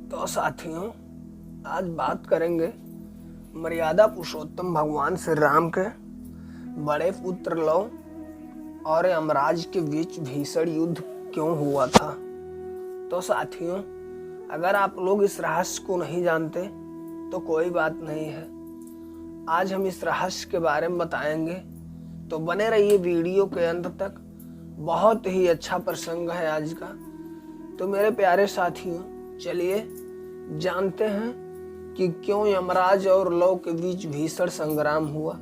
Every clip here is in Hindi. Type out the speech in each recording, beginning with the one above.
तो साथियों, आज बात करेंगे मर्यादा पुरुषोत्तम भगवान श्री राम के बड़े पुत्र लव और यमराज के बीच भीषण युद्ध क्यों हुआ था। तो साथियों, अगर आप लोग इस रहस्य को नहीं जानते तो कोई बात नहीं है। आज हम इस रहस्य के बारे में बताएंगे, तो बने रहिए वीडियो के अंत तक। बहुत ही अच्छा प्रसंग है आज का। तो मेरे प्यारे साथियों, चलिए जानते हैं कि क्यों यमराज और लव के बीच भीषण संग्राम हुआ।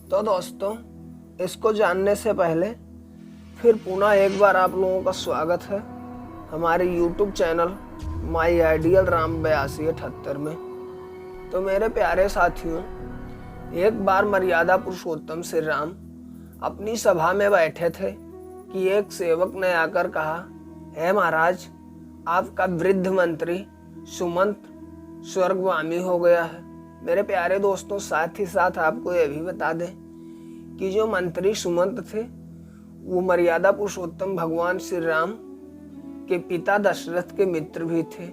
तो दोस्तों, इसको जानने से पहले फिर पुनः एक बार आप लोगों का स्वागत है हमारे YouTube channel my ideal Ram 8278 में। तो मेरे प्यारे साथियों, एक बार मर्यादा पुरुषोत्तम श्री राम अपनी सभा में बैठे थे कि एक सेवक ने आकर कहा, हे महाराज, आपका वृद्ध मंत्री सुमंत स्वर्गगामी हो गया है। मेरे प्यारे दोस्तों, साथ ही साथ आपको यह भी बता दें कि जो मंत्री सुमंत थे वो मर्यादा पुरुषोत्तम भगवान श्री राम के पिता दशरथ के मित्र भी थे,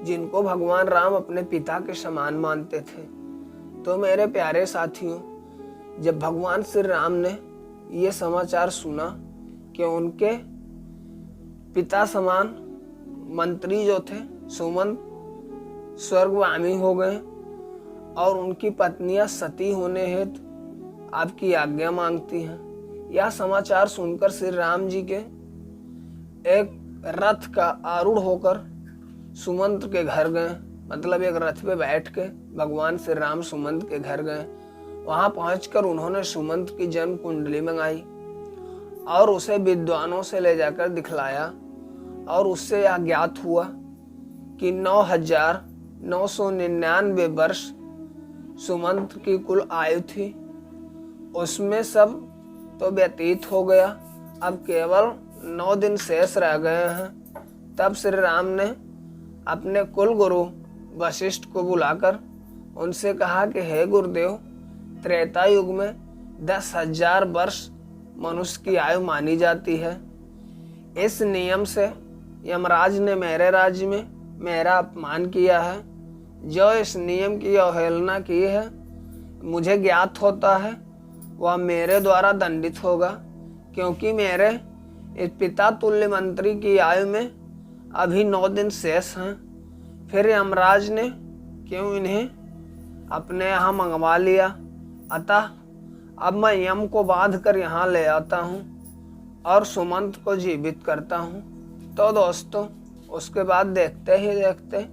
जिनको भगवान राम अपने पिता के समान मानते थे। तो मेरे प्यारे साथियों, जब भगवान श्री राम ने ये समाचार सुना कि उनके पिता समान मंत्री जो थे सुमंत स्वर्गगामी हो गए और उनकी पत्नियां सती होने हेतु आपकी आज्ञा मांगती हैं, यह समाचार सुनकर श्री राम जी के एक रथ का आरूढ़ होकर सुमंत के घर गए। मतलब एक रथ पे बैठ के भगवान श्री राम सुमंत के घर गए। वहां पहुंचकर उन्होंने सुमंत की जन्म कुंडली मंगाई और उसे विद्वानों से ले जाकर दिखलाया और उससे यह ज्ञात हुआ कि 9,999 वर्ष सुमंत की कुल आयु थी। उसमें सब तो व्यतीत हो गया, अब केवल 9 दिन शेष रह गए हैं। तब श्री राम ने अपने कुल गुरु वशिष्ठ को बुलाकर उनसे कहा कि हे गुरुदेव, त्रेता युग में 10,000 वर्ष मनुष्य की आयु मानी जाती है। इस नियम से यमराज ने मेरे राज्य में मेरा अपमान किया है। जो इस नियम की अवहेलना की है, मुझे ज्ञात होता है वह मेरे द्वारा दंडित होगा, क्योंकि मेरे इस पिता तुल्य मंत्री की आयु में अभी 9 दिन शेष हैं। फिर यमराज ने क्यों इन्हें अपने यहाँ मंगवा लिया, अतः अब मैं यम को बांध कर यहाँ ले आता हूँ और सुमंत को जीवित करता हूँ। तो दोस्तों, उसके बाद देखते ही देखते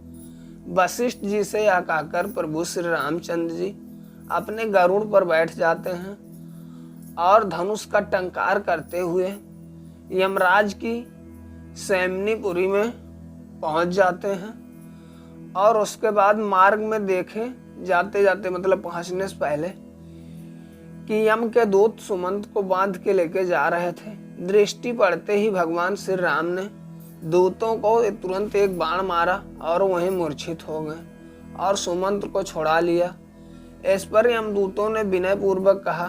वशिष्ठ जी से यह कहकर प्रभु श्री रामचंद्र जी अपने गरुड़ पर बैठ जाते हैं और धनुष का टंकार करते हुए यमराज की सैमनीपुरी में पहुंच जाते हैं। और उसके बाद मार्ग में देखे जाते जाते, मतलब पहुंचने से पहले, कि यम के दूत सुमंत को बांध के लेके जा रहे थे। दृष्टि पड़ते ही भगवान श्री राम ने दूतों को तुरंत एक बाण मारा और वहीं मूर्छित हो गए और सुमंत को छुड़ा लिया। इस पर यमदूतों ने विनय पूर्वक कहा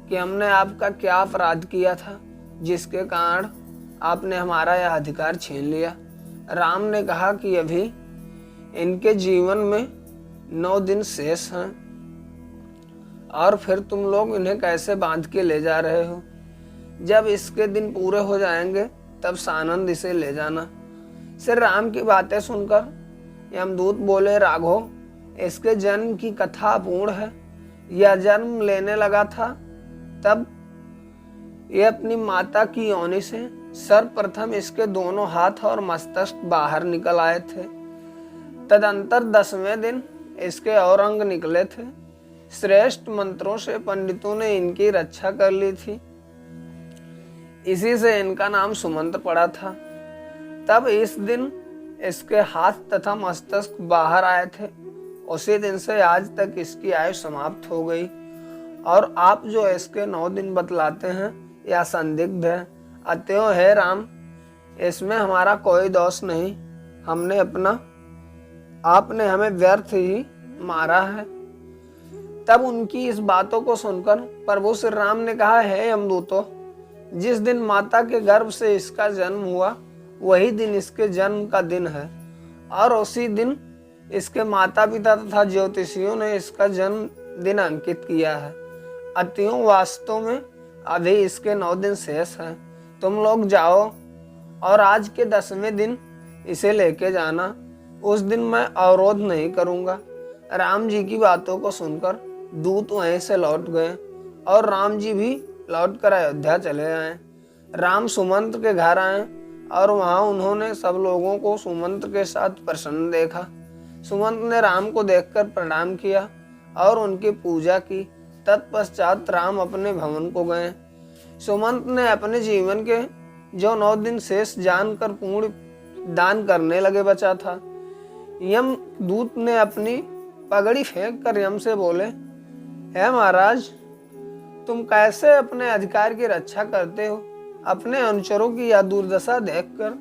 कि हमने आपका क्या अपराध किया था जिसके कारण आपने हमारा यह अधिकार छीन लिया। राम ने कहा कि अभी इनके जीवन में 9 दिन शेष हैं और फिर तुम लोग इन्हें कैसे बांध के ले जा रहे हो। जब इसके दिन पूरे हो जाएंगे तब सानंद इसे ले जाना। श्री राम की बातें सुनकर यमदूत बोले, राघव, इसके जन्म की कथा अपूर्ण है। यह जन्म लेने लगा था तब यह अपनी माता की योनि से सर्वप्रथम इसके दोनों हाथ और मस्तक बाहर निकल आए थे। तदंतर 10वें दिन इसके और अंग निकले थे। श्रेष्ठ मंत्रों से पंडितों ने इनकी रक्षा कर ली थी, इसी से इनका नाम सुमंत पड़ा था। तब इस दिन इसके हाथ तथा मस्तक बाहर आए थे। उसी दिन से आज तक इसकी आयु समाप्त हो गई और आप जो इसके 9 दिन बतलाते हैं यह संदिग्ध है। अतएव हे राम, इसमें हमारा कोई दोष नहीं। आपने हमें व्यर्थ ही मारा है। तब उनकी इस बातों को सुनकर प्रभु श्री राम ने कहा, हे यमदूतों, जिस दिन माता के गर्भ से इसका जन्म हुआ वही दिन इसके जन्म का दिन है और उसी दिन इसके माता पिता तथा ज्योतिषियों ने इसका जन्म दिन अंकित किया है। अतियों वास्तव में अभी इसके 9 दिन शेष हैं। तुम लोग जाओ और आज के 10वें दिन इसे लेके जाना। उस दिन मैं अवरोध नहीं करूंगा। राम जी की बातों को सुनकर दूत वहीं से लौट गए और राम जी भी लौटकर अयोध्या चले आए। राम सुमंत्र के घर आए और वहां उन्होंने सब लोगों को सुमंत्र के साथ प्रसन्न देखा। सुमंत्र ने राम को देखकर प्रणाम किया और उनकी पूजा की। तत्पश्चात राम अपने भवन को गए। सुमंत्र ने अपने जीवन के जो 9 दिन शेष जानकर पूर्ण दान करने लगे बचा था। यम दूत ने अपनी पगड़ी फेंक कर यम से बोले, हे महाराज, तुम कैसे अपने अधिकार की रक्षा करते हो? अपने अनुचरों की यह दुर्दशा देखकर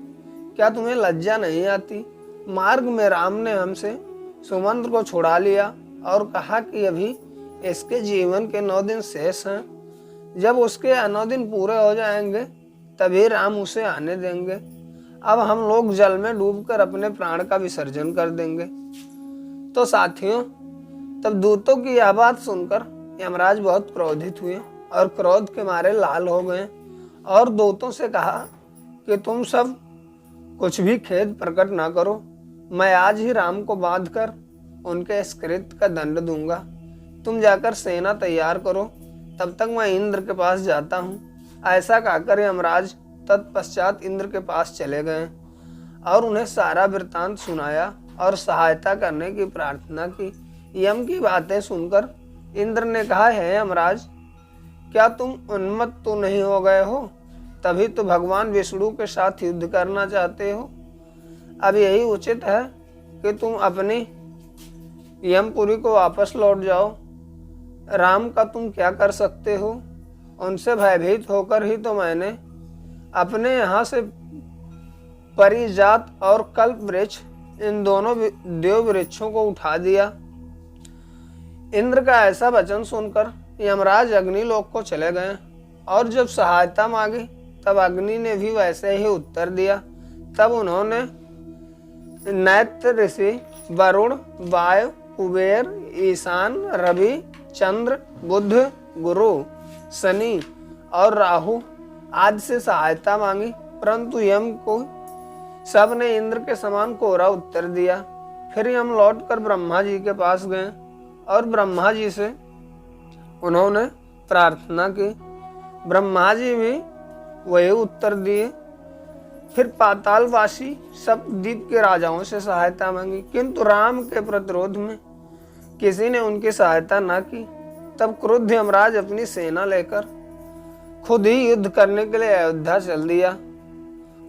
क्या तुम्हें लज्जा नहीं आती? मार्ग में राम ने हमसे सुमंत्र को छुड़ा लिया और कहा कि अभी इसके जीवन के 9 दिन शेष हैं। जब उसके 9 दिन पूरे हो जाएंगे तभी राम उसे आने देंगे। अब हम लोग जल में डूबकर अपने प्राण का विसर्जन कर देंगे। तो साथियों, तब दूतों की यह बात सुनकर यमराज बहुत क्रोधित हुए और क्रोध के मारे लाल हो गए और दूतों से कहा कि तुम सब कुछ भी खेद प्रकट ना करो। मैं आज ही राम को बांध कर उनके इस कृत्य का दंड दूंगा। तुम जाकर सेना तैयार करो, तब तक मैं इंद्र के पास जाता हूँ। ऐसा कहकर यमराज तत्पश्चात इंद्र के पास चले गए और उन्हें सारा वृत्तांत सुनाया और सहायता करने की प्रार्थना की। यम की बातें सुनकर इंद्र ने कहा, है यमराज, क्या तुम उन्मत्त तो नहीं हो गए हो? तभी तो भगवान विष्णु के साथ युद्ध करना चाहते हो। अब यही उचित है कि तुम अपनी यमपुरी को वापस लौट जाओ। राम का तुम क्या कर सकते हो? उनसे भयभीत होकर ही तो मैंने अपने यहाँ से परिजात और कल्प वृक्ष, इन दोनों देव वृक्षों को उठा दिया। इंद्र का ऐसा वचन सुनकर यमराज अग्निलोक को चले गए और जब सहायता मांगी तब अग्नि ने भी वैसे ही उत्तर दिया। तब उन्होंने नैत्र ऋषि, वरुण, वायु, कुबेर, ईशान, रवि, चंद्र, बुध, गुरु, शनि और राहु आदि से सहायता मांगी, परंतु यम को सब ने इंद्र के समान कोरा उत्तर दिया। फिर यम लौटकर ब्रह्मा जी के पास गए और ब्रह्मा जी से उन्होंने प्रार्थना की। ब्रह्मा जी भी वही उत्तर दिए। फिर पातालवासी सब द्वीप के राजाओं से सहायता मांगी, किंतु राम के प्रतिरोध में किसी ने उनकी सहायता न की। तब क्रुद्ध यमराज अपनी सेना लेकर खुद ही युद्ध करने के लिए अयोध्या चल दिया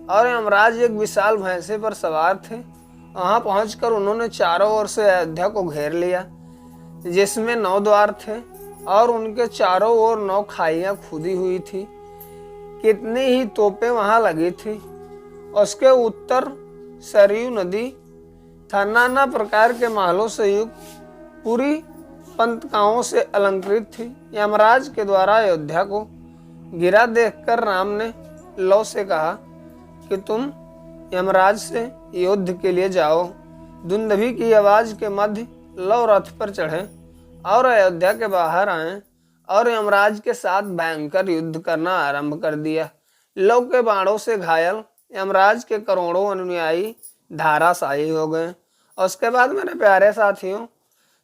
और यमराज एक विशाल भैंसे पर सवार थे। वहां पहुंचकर उन्होंने चारों ओर से अयोध्या को घेर लिया, जिसमें 9 द्वार थे और उनके चारों ओर 9 खाइयां खुदी हुई थी। कितनी ही तोपें वहां लगी थी। उसके उत्तर सरयू नदी था। नाना प्रकार के महलों से युक्त पूरी पंतकाओं से अलंकृत थी। यमराज के द्वारा अयोध्या को गिरा देखकर राम ने लौ से कहा कि तुम यमराज से युद्ध के लिए जाओ। दुंदभी की आवाज के मध्य लौ रथ पर चढ़े और अयोध्या के बाहर आए और यमराज के साथ भयंकर युद्ध करना आरंभ कर दिया। लौ के बाणों से घायल यमराज के करोड़ों अनुयायी धाराशायी हो गए। उसके बाद मेरे प्यारे साथियों,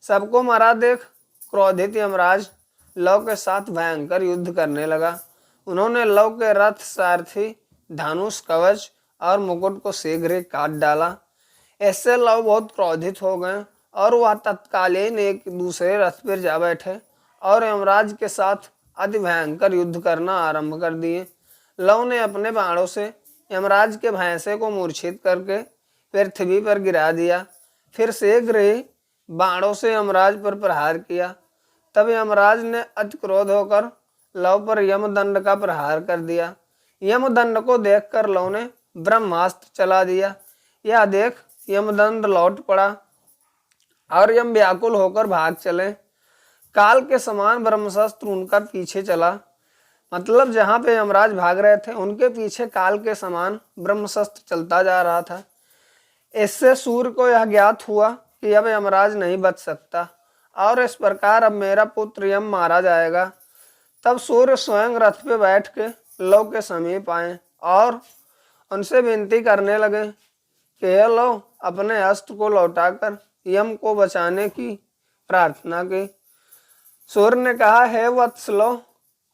सबको मरा देख क्रोधित यमराज लौ के साथ भयंकर युद्ध करने लगा। उन्होंने लौ के रथ, सारथी, धनुष, कवच और मुकुट को शीघ्र ही काट डाला। इससे लौ बहुत क्रोधित हो गए और वह तत्कालीन एक दूसरे रथ पर जा बैठे और यमराज के साथ अति भयंकर युद्ध करना आरंभ कर दिए। लौ ने अपने बाणों से यमराज के भैंसे को मूर्छित करके पृथ्वी पर गिरा दिया। फिर शीघ्र ही बाणों से यमराज पर प्रहार किया। तब यमराज ने अति क्रोध होकर लौ पर यमदंड का प्रहार कर दिया। यमदंड को देखकर लौ ने ब्रह्मास्त्र चला दिया। यह देख यमदंड लौट पड़ा और यम व्याकुल होकर भाग चले। काल के समान ब्रह्मास्त्र उनका पीछे चला। मतलब जहां पे यमराज भाग रहे थे उनके पीछे काल के समान ब्रह्मास्त्र चलता जा रहा था। इससे सूर्य को यह ज्ञात हुआ कि अब यमराज नहीं बच सकता और इस प्रकार अब मेरा पुत्र यम मारा जाएगा। तब सूर्य स्वयं रथ पे बैठ के लव के समीप आए और उनसे विनती करने लगे कि हे लव, अपने अस्त्र को लौटाकर यम को बचाने की प्रार्थना की। सूर्य ने कहा, हे वत्स लव,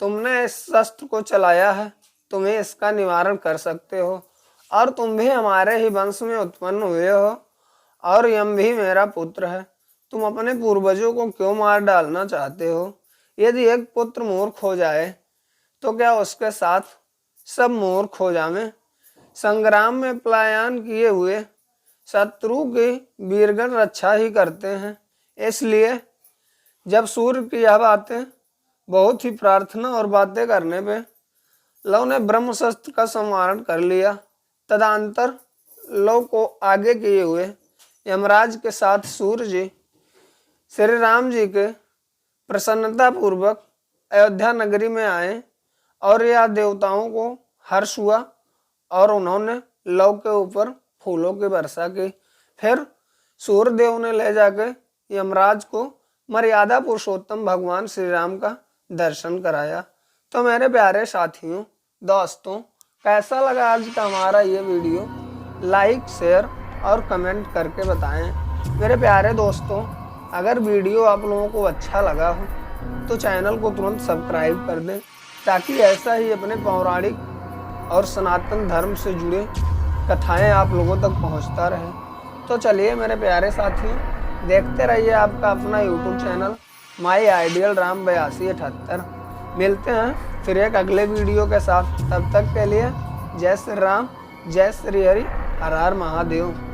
तुमने इस अस्त्र को चलाया है, तुम्हें इसका निवारण कर सकते हो और तुम भी हमारे ही वंश में उत्पन्न हुए हो और यम भी मेरा पुत्र है। तुम अपने पूर्वजों को क्यों मार डालना चाहते हो? यदि एक पुत्र मूर्ख हो जाए तो क्या उसके साथ सब मूर्ख हो जावें? संग्राम में पलायन किए हुए शत्रु की वीरगण रक्षा ही करते हैं। इसलिए जब सूर्य की यह बातें बहुत ही प्रार्थना और बातें करने पे लव ने ब्रह्मशस्त्र का संवारण कर लिया। तदंतर लव को आगे किए हुए यमराज के साथ सूर्य जी श्री राम जी के प्रसन्नता पूर्वक अयोध्या नगरी में आए और यह देवताओं को हर्ष हुआ और उन्होंने लव के ऊपर फूलों की वर्षा की। फिर सूर्य देव ने ले जाकर यमराज को मर्यादा पुरुषोत्तम भगवान श्री राम का दर्शन कराया। तो मेरे प्यारे साथियों, दोस्तों, कैसा लगा आज का हमारा ये वीडियो? लाइक, शेयर और कमेंट करके बताएं। मेरे प्यारे दोस्तों, अगर वीडियो आप लोगों को अच्छा लगा हो तो चैनल को तुरंत सब्सक्राइब कर दें ताकि ऐसा ही अपने पौराणिक और सनातन धर्म से जुड़े कथाएं आप लोगों तक पहुंचता रहे। तो चलिए मेरे प्यारे साथियों, देखते रहिए आपका अपना YouTube channel my ideal Ram 8278। मिलते हैं फिर एक अगले वीडियो के साथ। तब तक के लिए जय श्री राम, जय श्री हरि, हर हर महादेव।